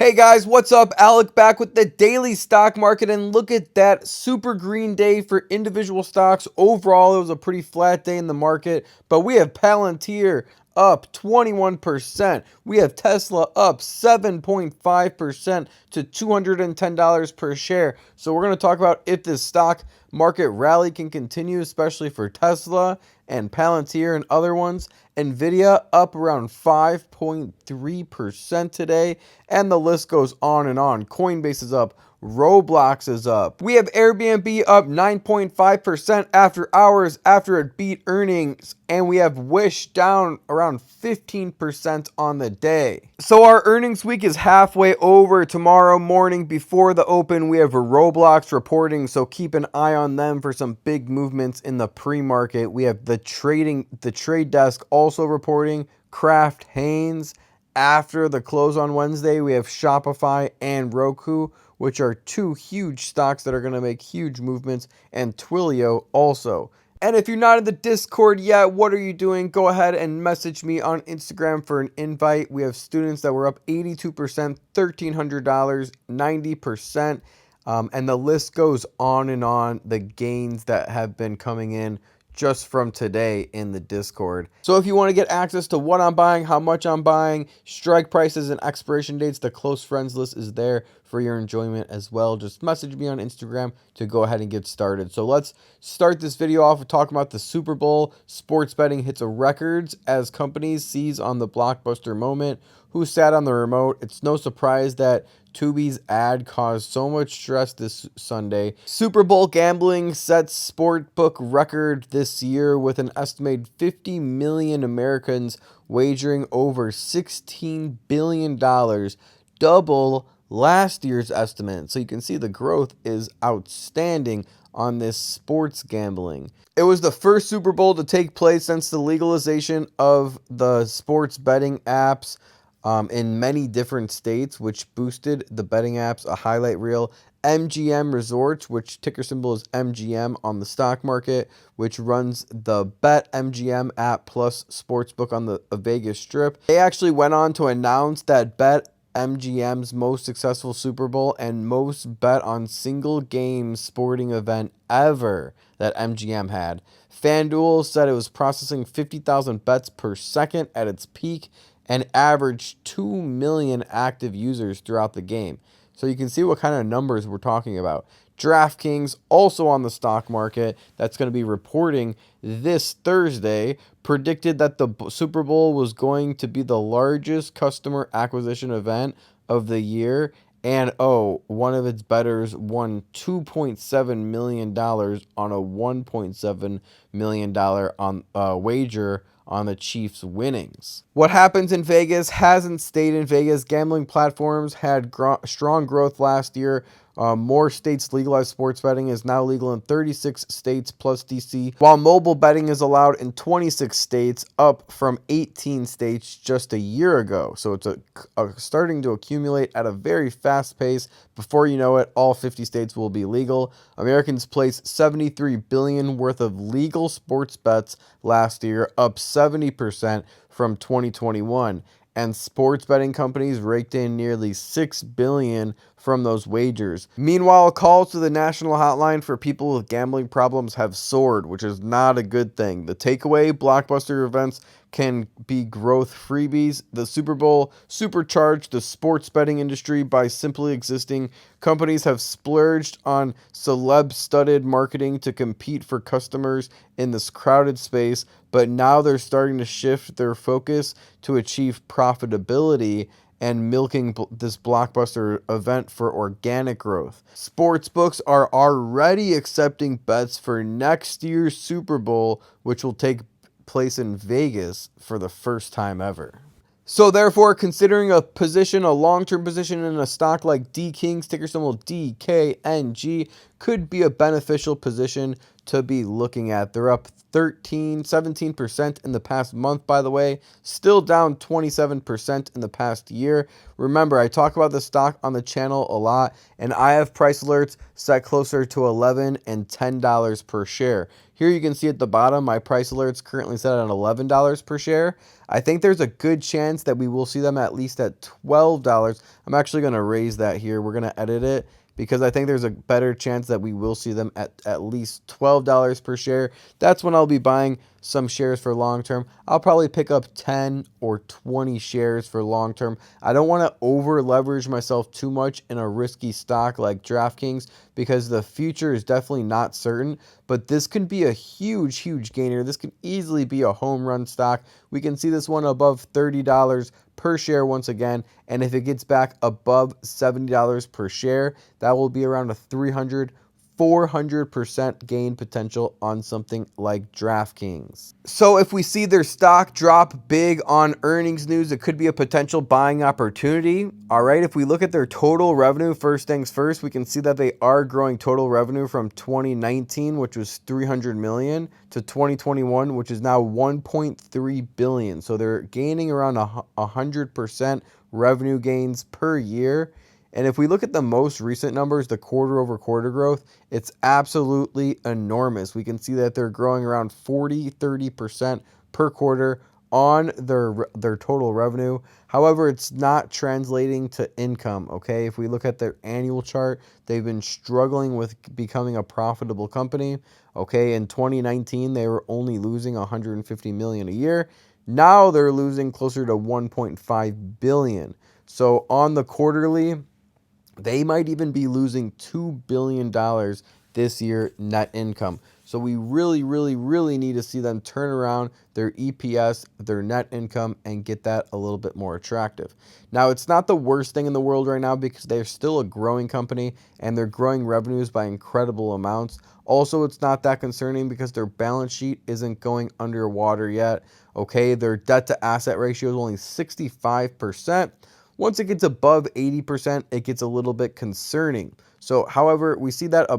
Hey guys, what's up? Alec back with the daily stock market, and look at that super green day for individual stocks. Overall, it was a pretty flat day in the market, but we have Palantir up 21%. We have Tesla up 7.5% to $210 per share. So we're going to talk about if this stock market rally can continue, especially for Tesla and Palantir and other ones. Nvidia up around 5.3% today, and the list goes on and on. Coinbase is up, Roblox is up. We have Airbnb up 9.5% after hours after it beat earnings, and we have Wish down around 15% on the day. So our earnings week is halfway over. Tomorrow morning before the open, we have a Roblox reporting, so keep an eye on them for some big movements in the pre-market. We have the trade desk also reporting, Kraft Heinz. After the close on Wednesday, we have Shopify and Roku, which are two huge stocks that are going to make huge movements, and Twilio also. And if you're not in the Discord yet, what are you doing? Go ahead and message me on Instagram for an invite. We have students that were up 82%, $1,300, 90%, and the list goes on and on, the gains that have been coming in just from today in the Discord. So if you want to get access to what I'm buying, how much I'm buying, strike prices and expiration dates, the close friends list is there for your enjoyment as well. Just message me on Instagram to go ahead and get started. So let's start this video off with talking about the Super Bowl. Sports betting hits a records as companies seize on the blockbuster moment. Who sat on the remote? It's no surprise that Tubi's ad caused so much stress this Sunday. Super Bowl gambling sets sportbook record this year with an estimated 50 million Americans wagering over $16 billion, double last year's estimate. So you can see the growth is outstanding on this sports gambling. It was the first Super Bowl to take place since the legalization of the sports betting apps in many different states, which boosted the betting apps a highlight reel. MGM Resorts, which ticker symbol is MGM on the stock market, which runs the BetMGM app plus sportsbook on the Vegas Strip. They actually went on to announce that BetMGM's most successful Super Bowl and most bet on single game sporting event ever that MGM had. FanDuel said it was processing 50,000 bets per second at its peak and averaged 2 million active users throughout the game. So you can see what kind of numbers we're talking about. DraftKings, also on the stock market, that's going to be reporting this Thursday, predicted that the Super Bowl was going to be the largest customer acquisition event of the year. And one of its bettors won $2.7 million on a $1.7 million on wager on the Chiefs' winnings. What happens in Vegas hasn't stayed in Vegas. Gambling platforms had strong growth last year. More states legalized sports betting is now legal in 36 states plus DC, while mobile betting is allowed in 26 states, up from 18 states just a year ago. So it's starting to accumulate at a very fast pace. Before you know it, all 50 states will be legal. Americans placed $73 billion worth of legal sports bets last year, up 70% from 2021. And sports betting companies raked in nearly $6 billion from those wagers. Meanwhile, calls to the national hotline for people with gambling problems have soared, which is not a good thing. The takeaway, blockbuster events can be growth freebies. The Super Bowl supercharged the sports betting industry by simply existing. Companies have splurged on celeb-studded marketing to compete for customers in this crowded space, but now they're starting to shift their focus to achieve profitability and milking this blockbuster event for organic growth. Sportsbooks are already accepting bets for next year's Super Bowl, which will take place in Vegas for the first time ever. So therefore, considering a long-term position in a stock like DKings, ticker symbol DKNG, could be a beneficial position to be looking at. They're up 17% in the past month, by the way, still down 27% in the past year. Remember, I talk about the stock on the channel a lot, and I have price alerts set closer to $11 and $10 per share. Here you can see at the bottom, my price alerts currently set at $11 per share. I think there's a good chance that we will see them at least at $12. I'm actually going to raise that here. We're going to edit it, because I think there's a better chance that we will see them at least $12 per share. That's when I'll be buying some shares for long term. I'll probably pick up 10 or 20 shares for long term. I don't want to over leverage myself too much in a risky stock like DraftKings, because the future is definitely not certain, but this can be a huge gainer. This can easily be a home run stock. We can see this one above $30 per share once again, and if it gets back above $70 per share, that will be around a 400% gain potential on something like DraftKings. So if we see their stock drop big on earnings news, it could be a potential buying opportunity. All right, if we look at their total revenue, first things first, we can see that they are growing total revenue from 2019, which was $300 million, to 2021, which is now $1.3 billion. So they're gaining around 100% revenue gains per year. And if we look at the most recent numbers, the quarter-over-quarter growth, it's absolutely enormous. We can see that they're growing around 30% per quarter on their total revenue. However, it's not translating to income, okay? If we look at their annual chart, they've been struggling with becoming a profitable company, okay? In 2019, they were only losing $150 million a year. Now they're losing closer to $1.5 billion. So on the quarterly, they might even be losing $2 billion this year net income. So we really need to see them turn around their EPS, their net income, and get that a little bit more attractive. Now, it's not the worst thing in the world right now, because they're still a growing company and they're growing revenues by incredible amounts. Also, it's not that concerning because their balance sheet isn't going underwater yet. Okay, their debt to asset ratio is only 65%. Once it gets above 80%, it gets a little bit concerning. So, however, we see that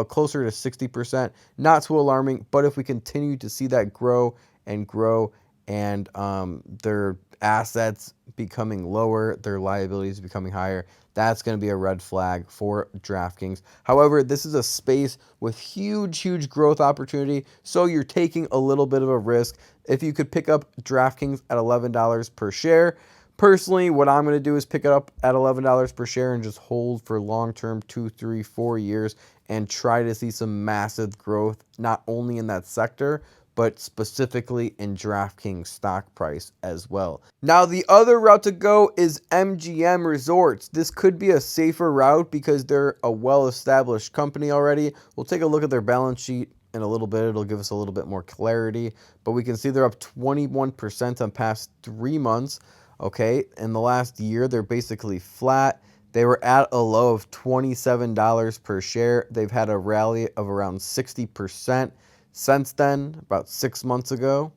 closer to 60%, not too alarming, but if we continue to see that grow and their assets becoming lower, their liabilities becoming higher, that's going to be a red flag for DraftKings. However, this is a space with huge growth opportunity, so you're taking a little bit of a risk. If you could pick up DraftKings at $11 per share, personally, what I'm going to do is pick it up at $11 per share and just hold for long-term 2, 3, 4 years and try to see some massive growth, not only in that sector, but specifically in DraftKings stock price as well. Now, the other route to go is MGM Resorts. This could be a safer route because they're a well-established company already. We'll take a look at their balance sheet in a little bit. It'll give us a little bit more clarity, but we can see they're up 21% on past 3 months. Okay, in the last year, they're basically flat. They were at a low of $27 per share. They've had a rally of around 60% since then, about 6 months ago.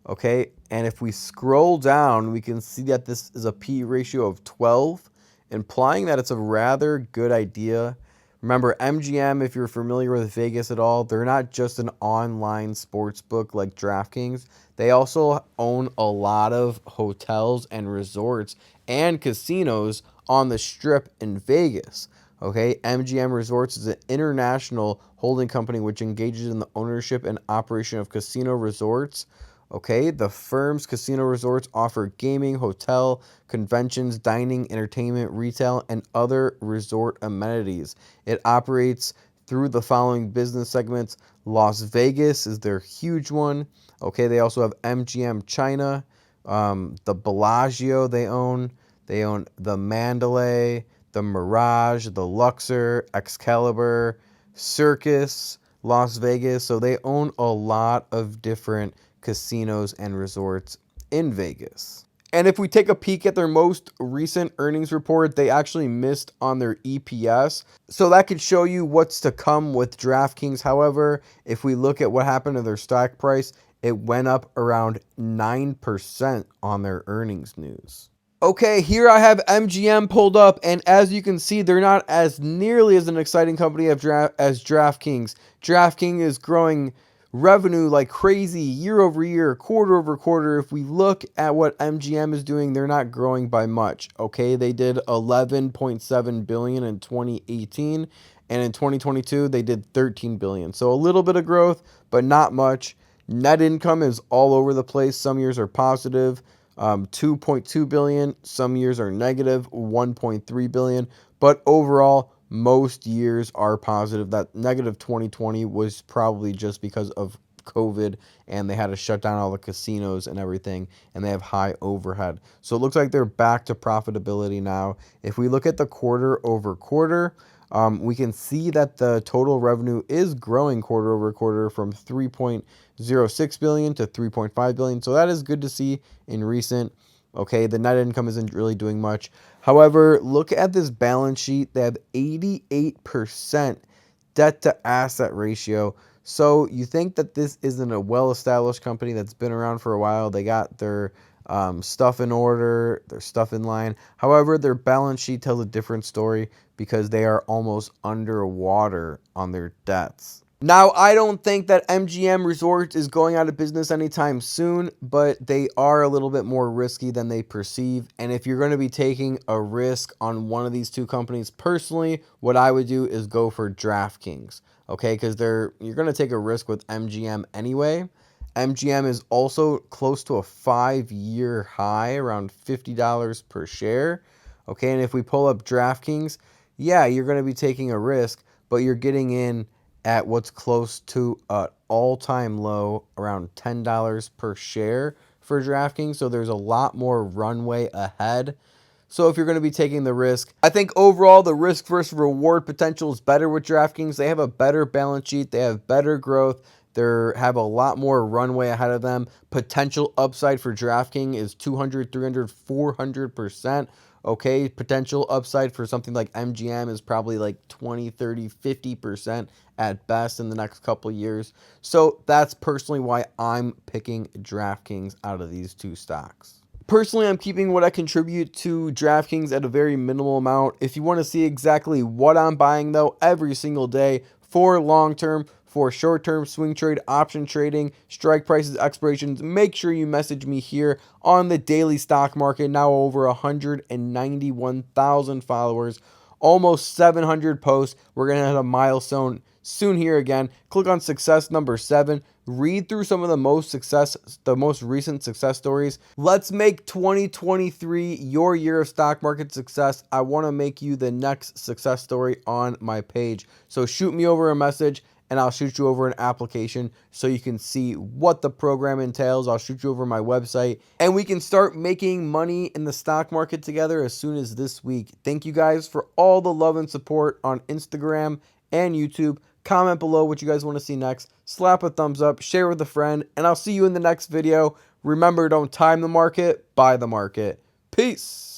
Okay, and if we scroll down, we can see that this is a P ratio of 12, implying that it's a rather good idea. Remember, MGM, if you're familiar with Vegas at all, they're not just an online sports book like DraftKings. They also own a lot of hotels and resorts and casinos on the Strip in Vegas. Okay, MGM Resorts is an international holding company which engages in the ownership and operation of casino resorts. Okay, the firm's casino resorts offer gaming, hotel, conventions, dining, entertainment, retail, and other resort amenities. It operates through the following business segments. Las Vegas is their huge one. Okay, they also have MGM China, the Bellagio they own. They own the Mandalay, the Mirage, the Luxor, Excalibur, Circus, Las Vegas. So they own a lot of different casinos and resorts in Vegas. And if we take a peek at their most recent earnings report, they actually missed on their EPS. So that could show you what's to come with DraftKings. However, if we look at what happened to their stock price, it went up around 9% on their earnings news. Okay, here I have MGM pulled up, and as you can see, they're not as nearly as an exciting company as DraftKings. DraftKings is growing revenue like crazy year over year, quarter over quarter. If we look at what MGM is doing, they're not growing by much. Okay, they did 11.7 billion in 2018, and in 2022 they did 13 billion. So a little bit of growth, but not much. Net income is all over the place. Some years are positive, 2.2 billion. Some years are negative, 1.3 billion. But overall, most years are positive. That negative 2020 was probably just because of COVID, and they had to shut down all the casinos and everything, and they have high overhead. So it looks like they're back to profitability now. If we look at the quarter over quarter, we can see that the total revenue is growing quarter over quarter from 3.06 billion to 3.5 billion. So that is good to see in recent. Okay, the net income isn't really doing much. However, look at this balance sheet. They have 88% debt to asset ratio. So you think that this isn't a well-established company that's been around for a while. They got their stuff in order, their stuff in line. However, their balance sheet tells a different story because they are almost underwater on their debts. Now, I don't think that MGM Resorts is going out of business anytime soon, but they are a little bit more risky than they perceive. And if you're going to be taking a risk on one of these two companies, personally, what I would do is go for DraftKings. Okay, because you're going to take a risk with MGM anyway. MGM is also close to a 5-year high, around $50 per share. Okay, and if we pull up DraftKings, yeah, you're going to be taking a risk, but you're getting in at what's close to an all-time low, around $10 per share for DraftKings. So there's a lot more runway ahead. So if you're going to be taking the risk, I think overall the risk versus reward potential is better with DraftKings. They have a better balance sheet. They have better growth. They have a lot more runway ahead of them. Potential upside for DraftKings is 200, 300, 400%. Okay, potential upside for something like MGM is probably like 20, 30, 50% at best in the next couple of years. So that's personally why I'm picking DraftKings out of these two stocks. Personally, I'm keeping what I contribute to DraftKings at a very minimal amount. If you want to see exactly what I'm buying, though, every single day for long term, for short term swing trade, option trading, strike prices, expirations, make sure you message me here on the daily stock market. Now over 191,000 followers, almost 700 posts. We're going to hit a milestone soon here again. Click on success number 7. Read through some of the most recent success stories. Let's make 2023 your year of stock market success. I want to make you the next success story on my page. So shoot me over a message and I'll shoot you over an application so you can see what the program entails. I'll shoot you over my website and we can start making money in the stock market together as soon as this week. Thank you guys for all the love and support on Instagram and YouTube. Comment below what you guys want to see next. Slap a thumbs up, share with a friend, and I'll see you in the next video. Remember, don't time the market, buy the market. Peace.